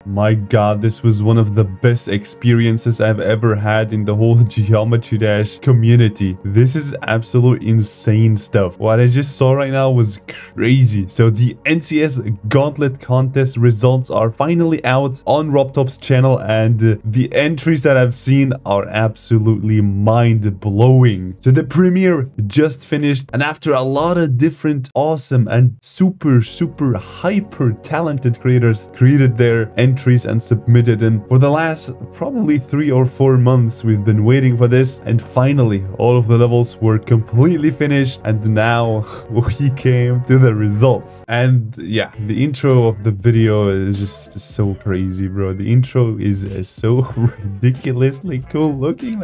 My god, this was one of the best experiences I've ever had in the whole Geometry Dash community. This is absolute insane stuff. What I just saw right now was crazy. So the NCS Gauntlet contest results are finally out on Robtop's channel, and the entries that I've seen are absolutely mind-blowing. So the premiere just finished, and after a lot of different awesome and super hyper talented creators created their entries and submitted them for the last probably 3 or 4 months, we've been waiting for this, and finally all of the levels were completely finished, and now we came to the results. And yeah, the intro of the video is just so crazy, bro. The intro is so ridiculously cool looking.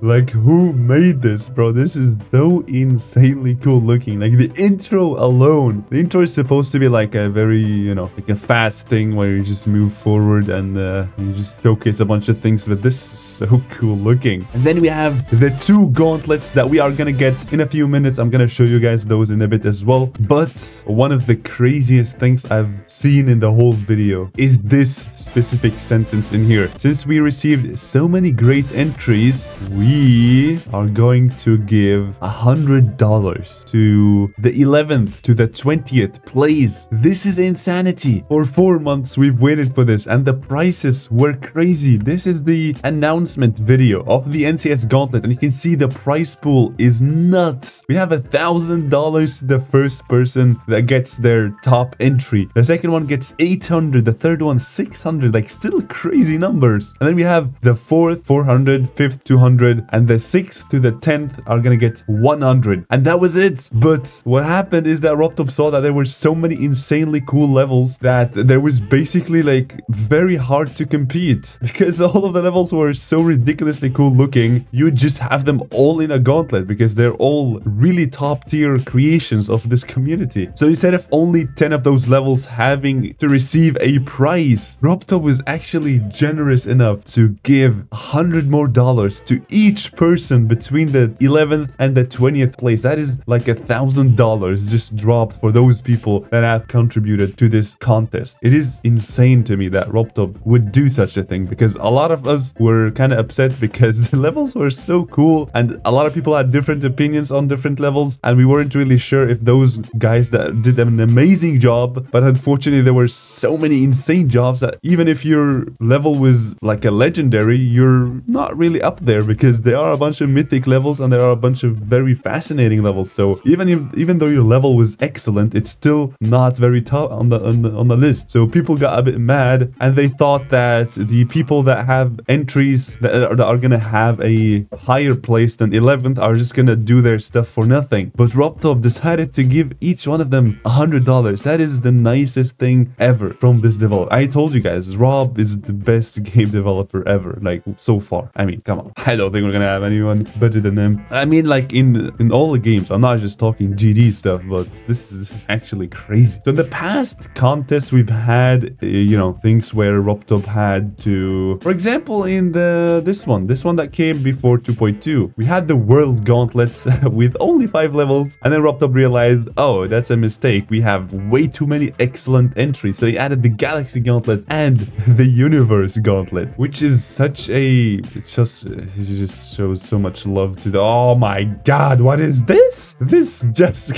Like who made this, bro? This is so insanely cool looking. Like the intro alone, the intro is supposed to be like a very, you know, like a fast thing where you just move forward and you just showcase a bunch of things, but this is so cool looking. And then we have the 2 gauntlets that we are gonna get in a few minutes. I'm gonna show you guys those in a bit as well. But one of the craziest things I've seen in the whole video is this specific sentence in here. Since we received so many great entries, we are going to give $100 to the 11th to the 20th place. This is insanity. For 4 months we've waited for this, and the prices were crazy. This is the announcement video of the NCS Gauntlet, and you can see the price pool is nuts. We have $1,000 to the first person that gets their top entry. The second one gets 800, the third one 600, like still crazy numbers. And then we have the 4th 400, 5th 200, and the 6th to the 10th are gonna get 100, and that was it. But what happened is that Robtop saw that there were so many insanely cool levels that there was basically like very hard to compete, because all of the levels were so ridiculously cool looking. You would just have them all in a gauntlet because they're all really top tier creations of this community. So instead of only 10 of those levels having to receive a prize, Robtop was actually generous enough to give $100 more to each person between the 11th and the 20th place. That is like $1,000 just dropped for those people that have contributed to this contest. It is insane to me that Robtop would do such a thing, because a lot of us were kind of upset because the levels were so cool and a lot of people had different opinions on different levels, and we weren't really sure if those guys that did an amazing job. But unfortunately there were so many insane jobs that even if your level was like a legendary, you're not really up there, because there are a bunch of mythic levels and there are a bunch of very fascinating levels. So even though your level was excellent, it's still not very top on the list. So people got a bit mad, and they thought that the people that have entries that are gonna have a higher place than 11th are just gonna do their stuff for nothing. But Robtop decided to give each one of them $100. That is the nicest thing ever from this developer. I told you guys, Rob is the best game developer ever, like so far. I mean, come on. I don't think we're gonna have anyone better than him. I mean, like in all the games. I'm not just talking GD stuff, but this is actually crazy. So in the past contests we've had, you know, things where Robtop had to, for example, in this one that came before 2.2, we had the World Gauntlet with only 5 levels, and then Robtop realized, oh, that's a mistake. We have way too many excellent entries, so he added the Galaxy Gauntlet and the Universe Gauntlet, which is such a, it just shows so much love to the, oh my god, what is this? This just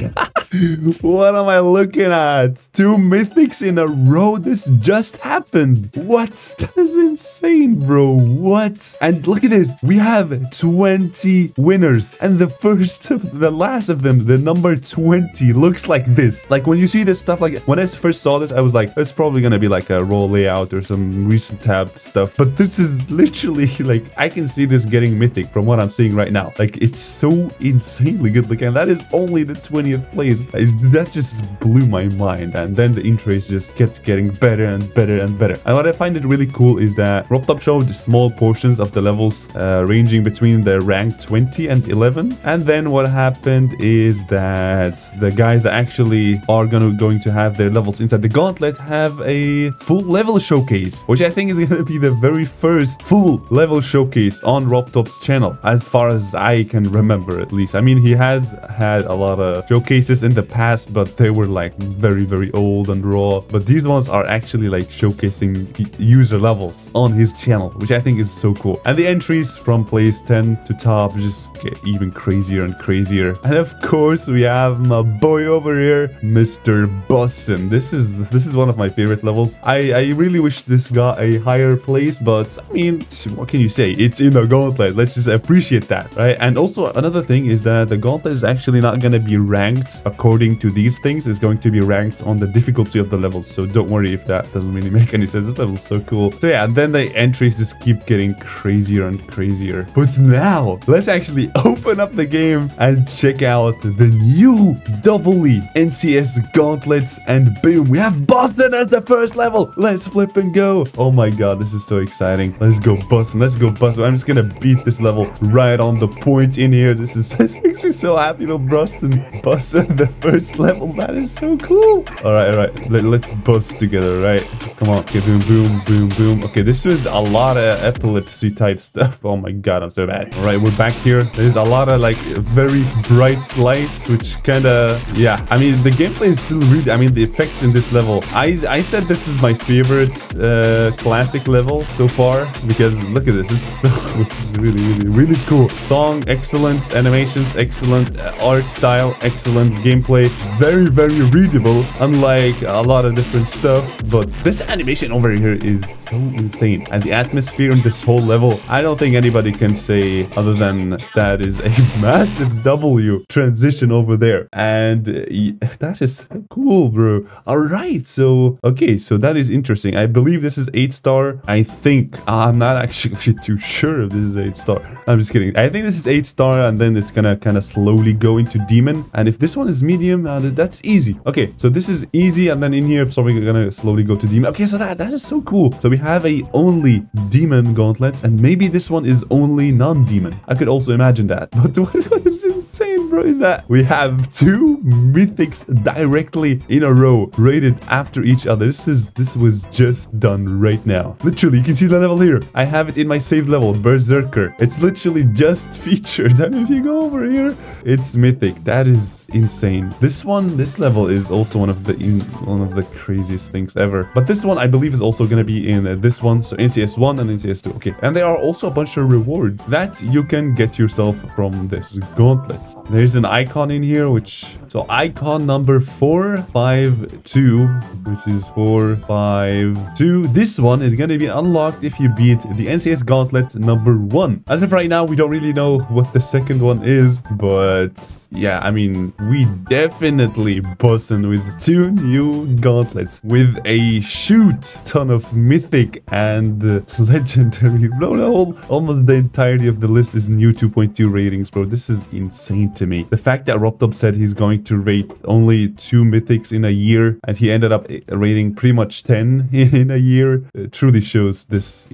what am I looking at? 2 mythics in a row. This just happened. What? That is insane, bro. What? And look at this, we have 20 winners, and the last of them, the number 20, looks like this. Like when you see this stuff, like when I first saw this, I was like, it's probably gonna be like a roll layout or some recent tab stuff, but this is literally like, I can see this getting mythic from what I'm seeing right now. Like it's so insanely good looking, and that is only the 20th place. That just blew my mind. And then the intros just kept getting better and better and better. And what I find it really cool is that Robtop showed small portions of the levels ranging between the rank 20 and 11, and then what happened is that the guys that actually are going to have their levels inside the gauntlet have a full level showcase, which I think is going to be the very first full level showcase on Robtop's channel, as far as I can remember, at least. I mean, he has had a lot of showcases in the past, but they were like very old and raw, but these ones are actually like showcasing user levels on his channel, which I think is so cool. And the entries from place 10 to top just get even crazier and crazier. And of course, we have my boy over here, Mr. Bussin. This is one of my favorite levels. I really wish this got a higher place, but I mean, what can you say? It's in the gauntlet. Let's just appreciate that, right? And also another thing is that the gauntlet is actually not going to be ranked according to these things. It's going to be ranked on the difficulty of the levels. So don't worry if that doesn't really make any sense. This level is so cool. So yeah, then the entries just keep getting crazier and crazier. But now let's actually open up the game and check out the new Double E NCS gauntlets, and boom, we have Boston as the first level. Let's flip and go. Oh my god, this is so exciting. Let's go Boston. Let's go Boston. I'm just gonna beat this level right on the point in here. This makes me so happy to Boston the first level. That is so cool. All right. Let's bust together, right? Come on. Okay, boom, boom, boom, boom. Okay, this was a lot of epilepsy type stuff. Oh my god, I'm so bad. All right, we're back here. There's a lot of like very bright lights, which kind of, yeah. I mean, the gameplay is still really, I mean, the effects in this level. I said this is my favorite classic level so far because look at this. This is so really cool. Song, excellent. Animations, excellent. Art style, excellent. Gameplay, very readable, unlike a lot of different stuff. But this animation over here is so insane, and the atmosphere in this whole level, I don't think anybody can say other than that is a massive W transition over there. And that is cool, bro. All right, so okay, so that is interesting. I believe this is 8-star. I think I'm not actually too sure if this is 8-star. I'm just kidding. I think this is 8-star, and then it's gonna kind of slowly go into demon. And if this one is medium, that's easy. Okay, so this is easy, and then in here it's probably gonna slowly go to demon. Okay, so that is so cool. So we have a only demon gauntlet, and maybe this one is only non-demon. I could also imagine that. But what is insane, bro, is that we have 2 mythics directly in a row rated after each other. This was just done right now. Literally, you can see the level here. I have it in my saved level, Berserker. It's literally just featured, and if you go over here, it's mythic. That is insane. This level is also one of the craziest things ever. But this one I believe is also going to be in this one, so NCS 1 and NCS 2. Okay, and there are also a bunch of rewards that you can get yourself from this gauntlet. There's an icon in here, so icon number 452, which is 452. This one is going to be unlocked if you beat the NCS gauntlet number 1. As of right now, we don't really know what the second one is, but yeah, I mean, we definitely busting with 2 new gauntlets with a shoot ton of mythic and legendary. No, almost the entirety of the list is new 2.2 ratings, bro. This is insane to me. The fact that RobTop said he's going to rate only 2 mythics in a year, and he ended up rating pretty much 10 in a year, truly shows this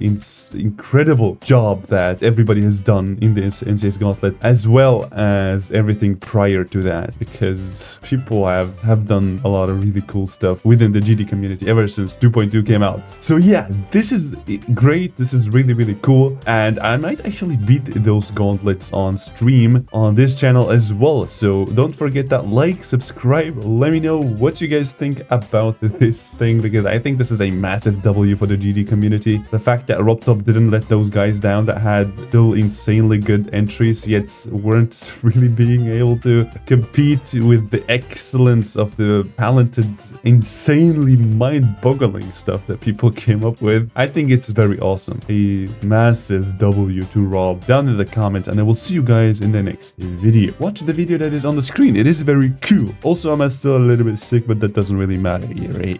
incredible job that everybody has done in the NCS gauntlet, as well as everything prior to that, because people have done a lot of really cool stuff within the GD community ever since 2.2 came out. So yeah, this is great. This is really cool, and I might actually beat those gauntlets on stream on this channel as well. So don't forget that like, subscribe, let me know what you guys think about this thing, because I think this is a massive W for the GD community. The fact that RobTop didn't let those guys down that had still insanely good entries, yet weren't really being able to compete with the excellence of the talented, insanely mind-boggling stuff that people came up with. I think it's very awesome. A massive W to Rob down in the comments, and I will see you guys in the next video. Watch the video that is on the screen. It is very cool. Also, I'm still a little bit sick, but that doesn't really matter here, right?